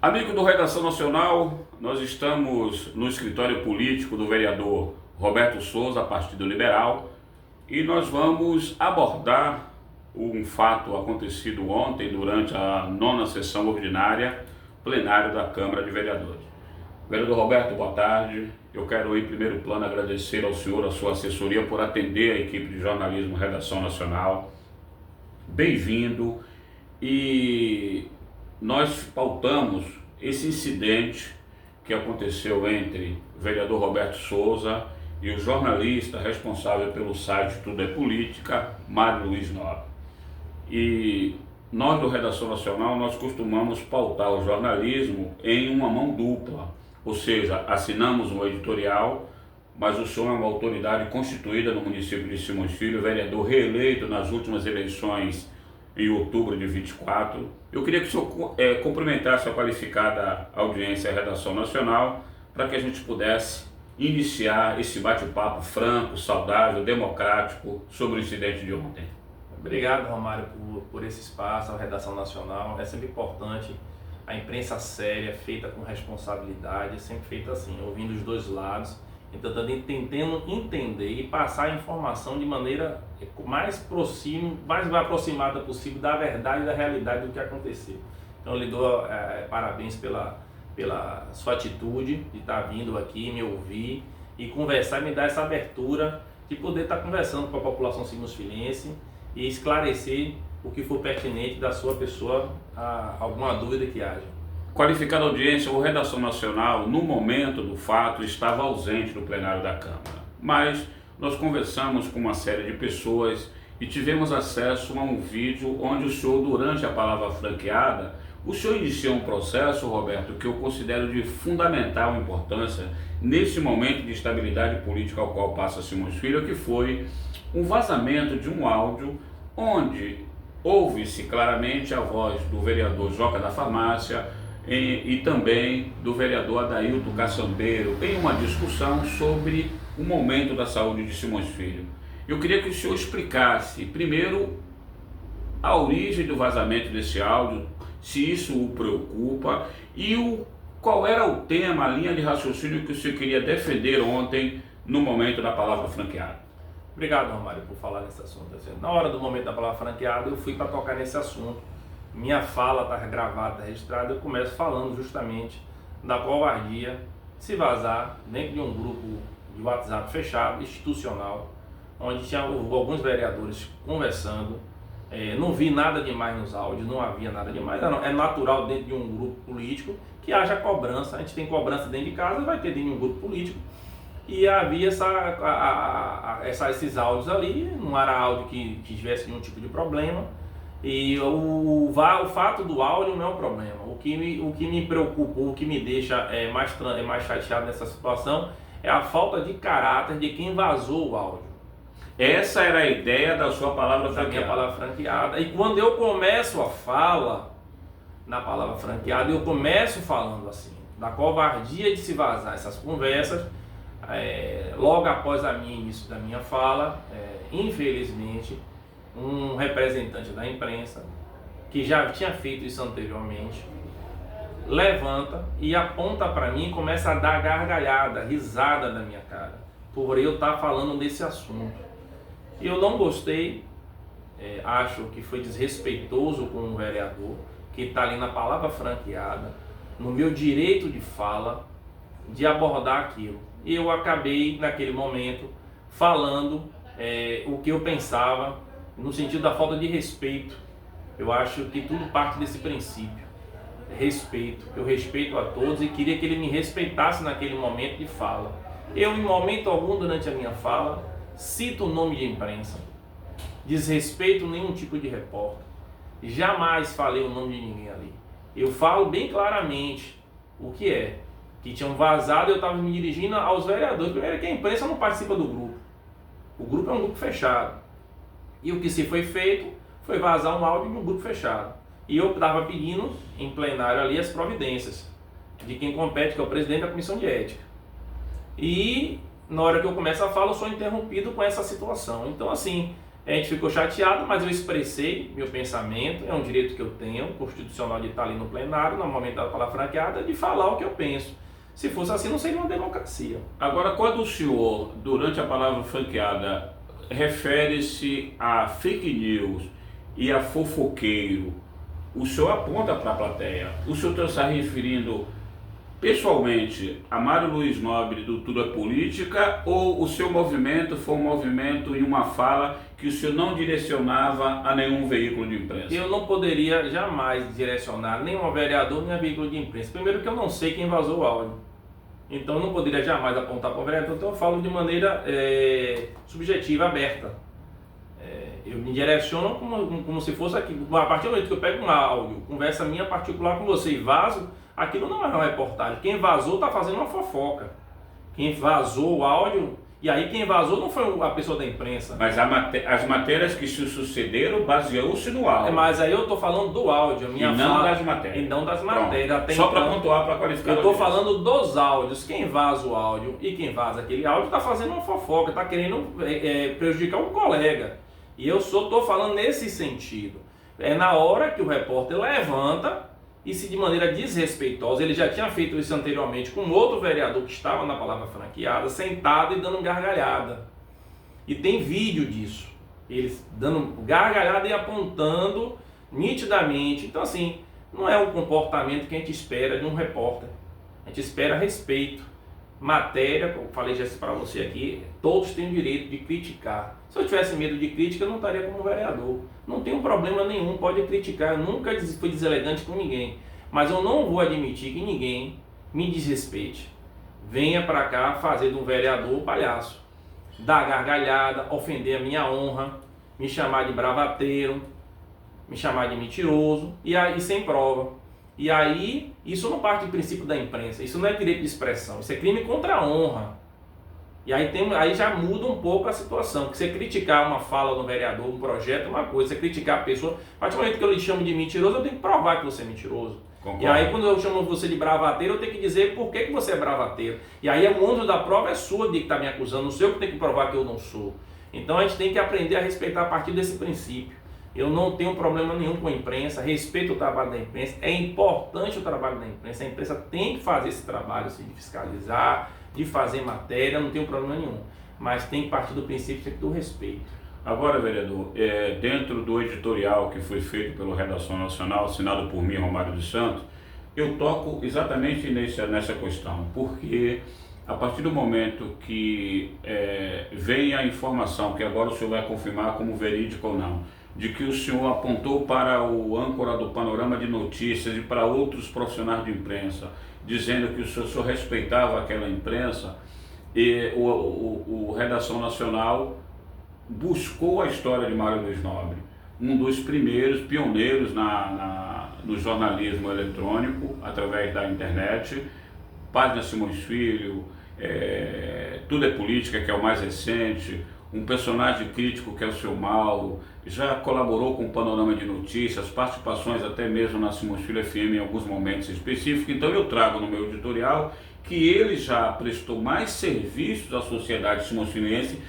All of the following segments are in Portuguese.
Amigo do Redação Nacional, nós estamos no escritório político do vereador Roberto Souza, Partido Liberal, e nós vamos abordar um fato acontecido ontem durante a 9ª sessão ordinária plenário da Câmara de Vereadores. Vereador Roberto, boa tarde. Eu quero, em primeiro plano, agradecer ao senhor, a sua assessoria, por atender a equipe de jornalismo Redação Nacional. Bem-vindo. E nós pautamos esse incidente que aconteceu entre o vereador Roberto Souza e o jornalista responsável pelo site Tudo é Política, Mário Luiz Nobre. E nós do Redação Nacional, nós costumamos pautar o jornalismo em uma mão dupla, ou seja, assinamos um editorial, mas o senhor é uma autoridade constituída no município de Simões Filho, vereador reeleito nas últimas eleições em outubro de 24. Eu queria que o senhor cumprimentasse a qualificada audiência da Redação Nacional para que a gente pudesse iniciar esse bate-papo franco, saudável, democrático sobre o incidente de ontem. Obrigado, Romário, por esse espaço, a Redação Nacional. É sempre importante a imprensa séria, feita com responsabilidade, é sempre feita assim, ouvindo os dois lados, tentando entender e passar a informação de maneira mais aproximada possível da verdade e da realidade do que aconteceu. Então eu lhe dou parabéns pela sua atitude de estar vindo aqui, me ouvir e conversar e me dar essa abertura de poder estar conversando com a população simões-filhense e esclarecer o que for pertinente da sua pessoa, alguma dúvida que haja. Qualificada audiência, o Redação Nacional, no momento do fato, estava ausente do plenário da Câmara. Mas nós conversamos com uma série de pessoas e tivemos acesso a um vídeo onde o senhor, durante a palavra franqueada, o senhor iniciou um processo, Roberto, que eu considero de fundamental importância nesse momento de estabilidade política ao qual passa Simões Filho, que foi um vazamento de um áudio onde ouve-se claramente a voz do vereador Joca da Farmácia e também do vereador Adailto Caçambeiro em uma discussão sobre o momento da saúde de Simões Filho. Eu queria que o senhor explicasse, primeiro, a origem do vazamento desse áudio, se isso o preocupa, e qual era o tema, a linha de raciocínio que o senhor queria defender ontem no momento da palavra franqueada. Obrigado, Romário, por falar nesse assunto. Na hora do momento da palavra franqueada, eu fui para tocar nesse assunto. Minha fala está gravada, está registrada, eu começo falando justamente da covardia de se vazar dentro de um grupo de WhatsApp fechado, institucional, onde tinha alguns vereadores conversando. Não vi nada demais nos áudios, não havia nada demais. É natural dentro de um grupo político que haja cobrança. A gente tem cobrança dentro de casa, vai ter dentro de um grupo político. E havia esses áudios ali, não era áudio que tivesse nenhum tipo de problema. E o fato do áudio não é um problema. O que me preocupa, o que me deixa mais chateado nessa situação é a falta de caráter de quem vazou o áudio. Essa era a ideia da sua palavra franqueada. Da minha palavra franqueada. E quando eu começo a fala na palavra franqueada, eu começo falando assim, da covardia de se vazar essas conversas. Logo após início da minha fala, infelizmente, um representante da imprensa, que já tinha feito isso anteriormente, levanta e aponta para mim e começa a dar gargalhada, risada na minha cara, por eu estar falando desse assunto. Eu não gostei, acho que foi desrespeitoso com um vereador que está ali na palavra franqueada, no meu direito de fala, de abordar aquilo. E eu acabei, naquele momento, falando o que eu pensava, no sentido da falta de respeito. Eu acho que tudo parte desse princípio. Respeito. Eu respeito a todos e queria que ele me respeitasse naquele momento de fala. Eu, em momento algum, durante a minha fala, cito o nome de imprensa. Desrespeito nenhum tipo de repórter. Jamais falei o nome de ninguém ali. Eu falo bem claramente o que é. Que tinham vazado e eu estava me dirigindo aos vereadores. Primeiro que a imprensa não participa do grupo. O grupo é um grupo fechado. E o que se foi feito foi vazar um áudio de um grupo fechado. E eu estava pedindo em plenário ali as providências de quem compete, que é o presidente da Comissão de Ética. E na hora que eu começo a fala, eu sou interrompido com essa situação. Então assim, A gente ficou chateado, mas eu expressei meu pensamento, é um direito que eu tenho, constitucional, de estar ali no plenário, no momento da palavra franqueada, de falar o que eu penso. Se fosse assim, não seria uma democracia. Agora, quando o senhor, durante a palavra franqueada, refere-se a fake news e a fofoqueiro, o senhor aponta para a plateia. O senhor está se referindo pessoalmente a Mário Luiz Nobre do Tudo é Política, ou o seu movimento foi um movimento em uma fala que o senhor não direcionava a nenhum veículo de imprensa? Eu não poderia jamais direcionar nem um vereador nem a veículo de imprensa. Primeiro que eu não sei quem vazou o áudio. Então eu não poderia jamais apontar para o vereador, então eu falo de maneira subjetiva, aberta. Eu me direciono como se fosse aqui. A partir do momento que eu pego um áudio, conversa minha particular com você e vazo, aquilo não é uma reportagem. Quem vazou está fazendo uma fofoca. Quem vazou o áudio, e aí quem vazou não foi a pessoa da imprensa. Mas as matérias que se sucederam baseou-se no áudio. Mas aí eu estou falando do áudio, e não das matérias. E não das matérias. Só para pontuar, para qualificar. Eu estou falando dos áudios. Quem vaza o áudio e quem vaza aquele áudio está fazendo uma fofoca, está querendo prejudicar um colega. E eu estou falando nesse sentido. É na hora que o repórter levanta e, se de maneira desrespeitosa, ele já tinha feito isso anteriormente com outro vereador que estava na palavra franqueada, sentado e dando gargalhada. E tem vídeo disso. Eles dando gargalhada e apontando nitidamente. Então, assim, não é um comportamento que a gente espera de um repórter. A gente espera respeito. Matéria, como falei já para você aqui, todos têm o direito de criticar. Se eu tivesse medo de crítica, eu não estaria como vereador. Não tem problema nenhum, pode criticar. Eu nunca fui deselegante com ninguém. Mas eu não vou admitir que ninguém me desrespeite. Venha para cá fazer de um vereador palhaço. Dar gargalhada, ofender a minha honra, me chamar de bravateiro, me chamar de mentiroso, e aí sem prova. E aí, isso não parte do princípio da imprensa, isso não é direito de expressão, isso é crime contra a honra. E aí já muda um pouco a situação, porque você criticar uma fala do vereador, um projeto é uma coisa, você criticar a pessoa, a partir do momento que eu lhe chamo de mentiroso, eu tenho que provar que você é mentiroso. Concordo. E aí quando eu chamo você de bravateiro, eu tenho que dizer por que você é bravateiro. E aí o ônus da prova é sua de que está me acusando, não sei eu que tenho que provar que eu não sou. Então a gente tem que aprender a respeitar a partir desse princípio. Eu não tenho problema nenhum com a imprensa, respeito o trabalho da imprensa, é importante o trabalho da imprensa, a imprensa tem que fazer esse trabalho assim, de fiscalizar, de fazer matéria, não tenho problema nenhum, mas tem que partir do princípio do respeito. Agora, vereador, dentro do editorial que foi feito pelo Redação Nacional, assinado por mim, Romário dos Santos, eu toco exatamente nessa questão, porque a partir do momento que vem a informação, que agora o senhor vai confirmar como verídico ou não, de que o senhor apontou para o âncora do Panorama de Notícias e para outros profissionais de imprensa, dizendo que o senhor respeitava aquela imprensa, e o Redação Nacional buscou a história de Mário Luiz Nobre, um dos primeiros pioneiros no jornalismo eletrônico, através da internet, Página Simões Filho, Tudo é Política, que é o mais recente, um personagem crítico que é o seu Mauro, já colaborou com o Panorama de Notícias, participações até mesmo na Simões Filho FM em alguns momentos específicos. Então eu trago no meu editorial que ele já prestou mais serviços à sociedade simões-filhense,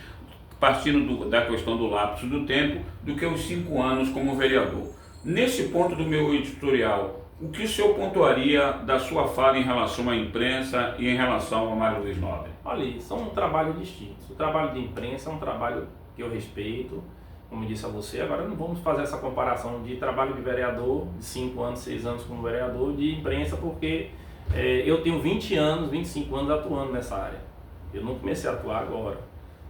partindo da questão do lapso do tempo, do que os 5 anos como vereador. Nesse ponto do meu editorial, o que o senhor pontuaria da sua fala em relação à imprensa e em relação ao Mário Luiz Nobre? Olha, são trabalhos distintos. O trabalho de imprensa é um trabalho que eu respeito, como disse a você. Agora não vamos fazer essa comparação de trabalho de vereador, de 5 anos, 6 anos como vereador, de imprensa, porque eu tenho 20 anos, 25 anos atuando nessa área. Eu não comecei a atuar agora.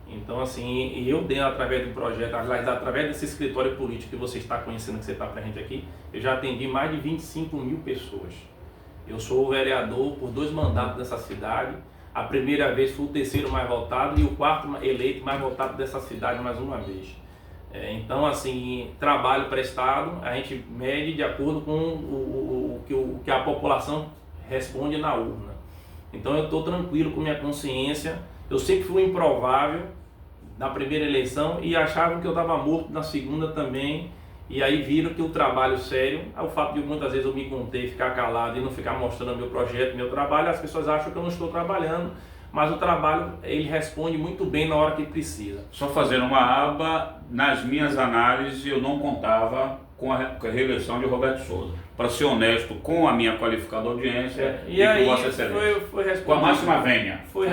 Então, assim, eu dei através do projeto, através desse escritório político que você está conhecendo, que você está presente aqui, eu já atendi mais de 25 mil pessoas. Eu sou o vereador por 2 mandatos dessa cidade. A primeira vez fui o 3º mais votado e o 4º eleito mais votado dessa cidade mais uma vez. Então, assim, trabalho prestado, a gente mede de acordo com o que a população responde na urna. Então eu estou tranquilo com minha consciência. Eu sempre fui improvável na primeira eleição e achavam que eu estava morto na segunda também. E aí viram que o trabalho sério, o fato de muitas vezes eu me conter, ficar calado e não ficar mostrando meu projeto, meu trabalho, as pessoas acham que eu não estou trabalhando. mas o trabalho ele responde muito bem na hora que precisa. Só fazendo uma aba, nas minhas análises eu não contava com a reeleição de Roberto Souza. Para ser honesto com a minha qualificada audiência e aí com Vossa Excelência. Foi respondido, com a máxima vênia. Foi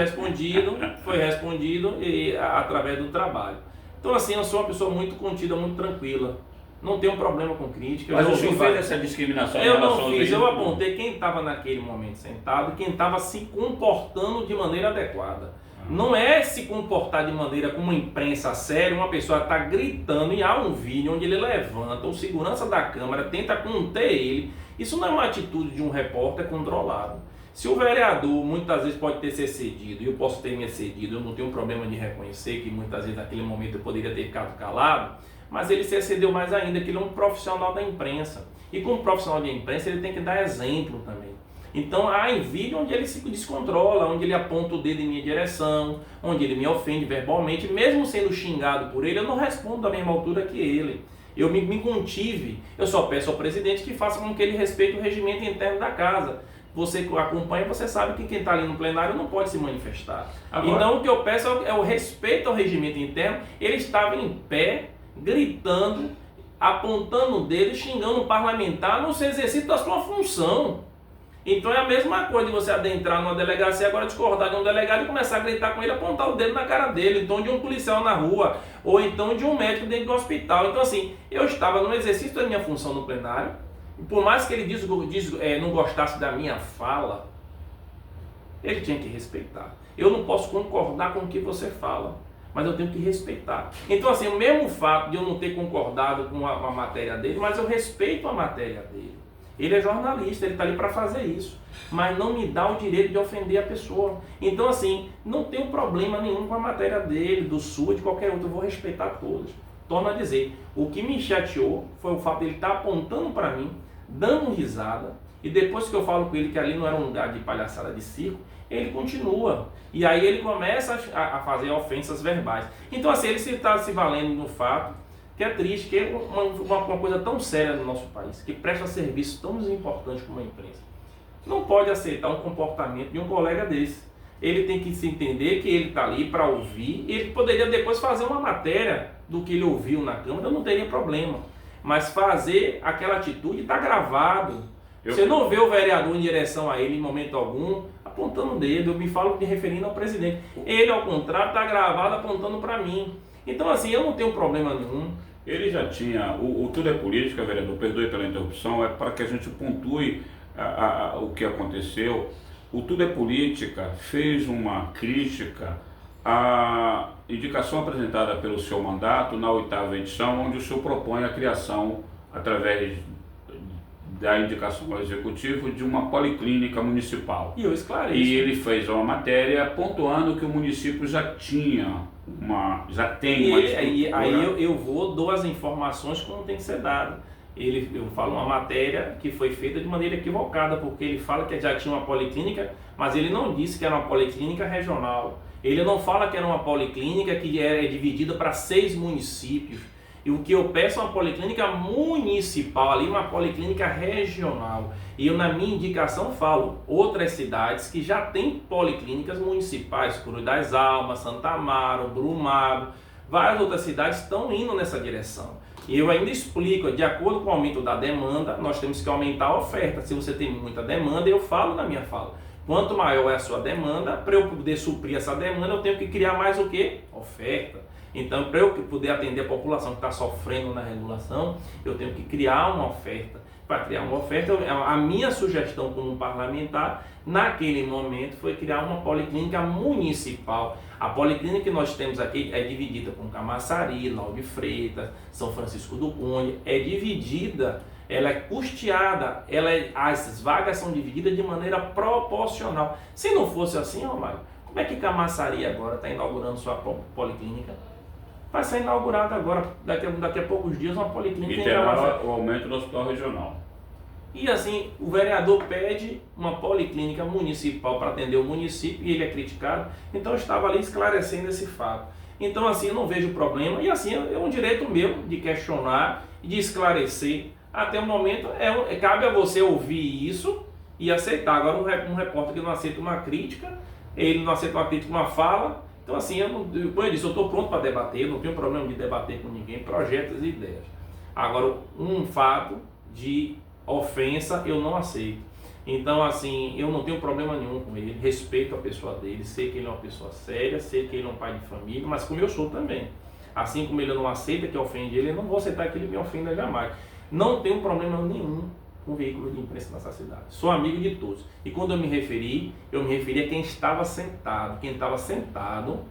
respondido e, através do trabalho. Então assim, eu sou uma pessoa muito contida, muito tranquila. Não tenho problema com crítica. Mas o senhor fez essa discriminação em relação aos veículos? Eu não fiz, eu apontei quem estava naquele momento sentado, quem estava se comportando de maneira adequada. Não é se comportar de maneira como uma imprensa séria, uma pessoa está gritando e há um vídeo onde ele levanta, o segurança da Câmara tenta conter ele. Isso não é uma atitude de um repórter controlado. Se o vereador muitas vezes pode ter se excedido, e eu posso ter me excedido, eu não tenho problema de reconhecer que muitas vezes naquele momento eu poderia ter ficado calado, mas ele se excedeu mais ainda, que ele é um profissional da imprensa. E como profissional de imprensa ele tem que dar exemplo também. Então há vídeo onde ele se descontrola, onde ele aponta o dedo em minha direção, onde ele me ofende verbalmente, mesmo sendo xingado por ele, eu não respondo da mesma altura que ele. Eu me contive, eu só peço ao presidente que faça com que ele respeite o regimento interno da casa. Você acompanha, você sabe que quem está ali no plenário não pode se manifestar. Agora, então o que eu peço é o respeito ao regimento interno. Ele estava em pé, gritando, apontando o dedo, xingando o parlamentar no exercício da sua função. Então é a mesma coisa de você adentrar numa delegacia, agora discordar de um delegado e começar a gritar com ele, apontar o dedo na cara dele, então de um policial na rua, ou então de um médico dentro do hospital. Então assim, eu estava no exercício da minha função no plenário, e por mais que ele não gostasse da minha fala, ele tinha que respeitar. Eu não posso concordar com o que você fala, mas eu tenho que respeitar. Então assim, o mesmo fato de eu não ter concordado com a matéria dele, mas eu respeito a matéria dele. Ele é jornalista, ele está ali para fazer isso, mas não me dá o direito de ofender a pessoa. Então assim, não tenho problema nenhum com a matéria dele, do Sul, de qualquer outro, eu vou respeitar todos. Torno a dizer, o que me chateou foi o fato de ele estar apontando para mim, dando risada, e depois que eu falo com ele que ali não era um lugar de palhaçada de circo, ele continua. E aí ele começa a fazer ofensas verbais. Então assim, ele está se valendo no fato que é triste, que é uma coisa tão séria no nosso país, que presta serviço tão importante como a imprensa, não pode aceitar um comportamento de um colega desse. Ele tem que se entender que ele está ali para ouvir, e ele poderia depois fazer uma matéria do que ele ouviu na Câmara, não teria problema. Mas fazer aquela atitude está gravado. Você não vê o vereador em direção a ele em momento algum, apontando o dedo, eu me falo de referindo ao presidente. Ele, ao contrário, está gravado apontando para mim. Então assim, eu não tenho problema nenhum. Ele já tinha, o Tudo é Política, vereador, perdoe pela interrupção, é para que a gente pontue o que aconteceu. O Tudo é Política fez uma crítica à indicação apresentada pelo seu mandato na 8ª edição, onde o senhor propõe a criação, através da indicação ao Executivo, de uma policlínica municipal. E eu esclareço. E ele fez uma matéria pontuando que o município já tem uma estrutura. E aí eu dou as informações como tem que ser dado. Eu falo uma matéria que foi feita de maneira equivocada, porque ele fala que já tinha uma policlínica, mas ele não disse que era uma policlínica regional. Ele não fala que era uma policlínica que é dividida para 6 municípios. E o que eu peço é uma policlínica municipal, ali uma policlínica regional. E eu, na minha indicação, falo outras cidades que já têm policlínicas municipais, Cruz das Almas, Santa Amaro, Brumado, várias outras cidades estão indo nessa direção. E eu ainda explico, de acordo com o aumento da demanda, nós temos que aumentar a oferta. Se você tem muita demanda, eu falo na minha fala. Quanto maior é a sua demanda, para eu poder suprir essa demanda, eu tenho que criar mais o quê? Oferta. Então, para eu poder atender a população que está sofrendo na regulação, eu tenho que criar uma oferta. Para criar uma oferta, a minha sugestão como parlamentar, naquele momento, foi criar uma policlínica municipal. A policlínica que nós temos aqui é dividida com Camaçari, Lauro de Freitas, São Francisco do Conde, é dividida, ela é custeada, as vagas são divididas de maneira proporcional. Se não fosse assim, Romário, como é que Camaçari agora está inaugurando sua policlínica? Vai ser inaugurada agora, daqui a poucos dias, uma policlínica. E terá o aumento do hospital regional. E assim, o vereador pede uma policlínica municipal para atender o município e ele é criticado. Então eu estava ali esclarecendo esse fato. Então assim, eu não vejo problema. E assim, é um direito meu de questionar e de esclarecer. Até o momento, cabe a você ouvir isso e aceitar. Agora, um repórter que não aceita uma crítica, ele não aceita uma crítica, uma fala. Então assim, como eu disse, eu estou pronto para debater, eu não tenho problema de debater com ninguém, projetos e ideias. Agora, um fato de ofensa eu não aceito. Então assim, eu não tenho problema nenhum com ele, respeito a pessoa dele, sei que ele é uma pessoa séria, sei que ele é um pai de família, mas como eu sou também. Assim como ele não aceita que ofende ele, eu não vou aceitar que ele me ofenda jamais. Não tenho problema nenhum com veículo de imprensa nessa cidade. Sou amigo de todos. E quando eu me referi a quem estava sentado. Quem estava sentado,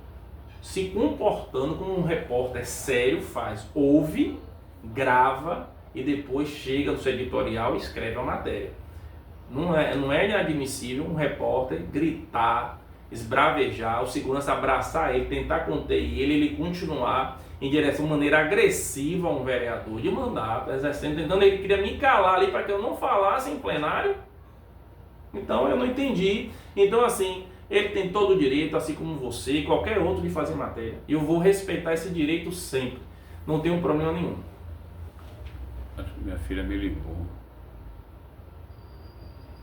se comportando como um repórter sério faz. Ouve, grava e depois chega no seu editorial e escreve a matéria. Não é inadmissível um repórter gritar, esbravejar, o segurança abraçar ele, tentar conter ele continuar em direção de maneira agressiva a um vereador de mandato, exercendo, tentando, ele queria me calar ali para que eu não falasse em plenário. Então eu não entendi. Então assim, ele tem todo o direito, assim como você e qualquer outro, de fazer matéria. E eu vou respeitar esse direito sempre. Não tenho problema nenhum. Acho que minha filha me ligou.